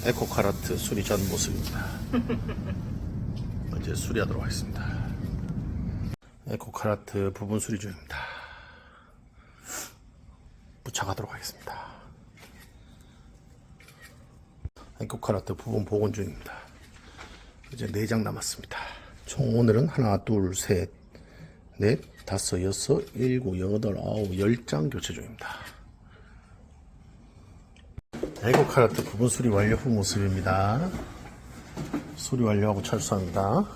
에코카라트 수리 전 모습입니다. 이제 수리하도록 하겠습니다. 에코카라트 부분 수리 중입니다. 부착하도록 하겠습니다. 에코카라트 부분 복원 중입니다. 이제 4장 남았습니다. 총 오늘은 하나, 둘, 셋, 넷, 다섯, 여섯, 일곱, 여덟, 아홉, 10장 교체 중입니다. 에코카라트 부분 수리 완료 후 모습입니다. 수리 완료하고 철수합니다.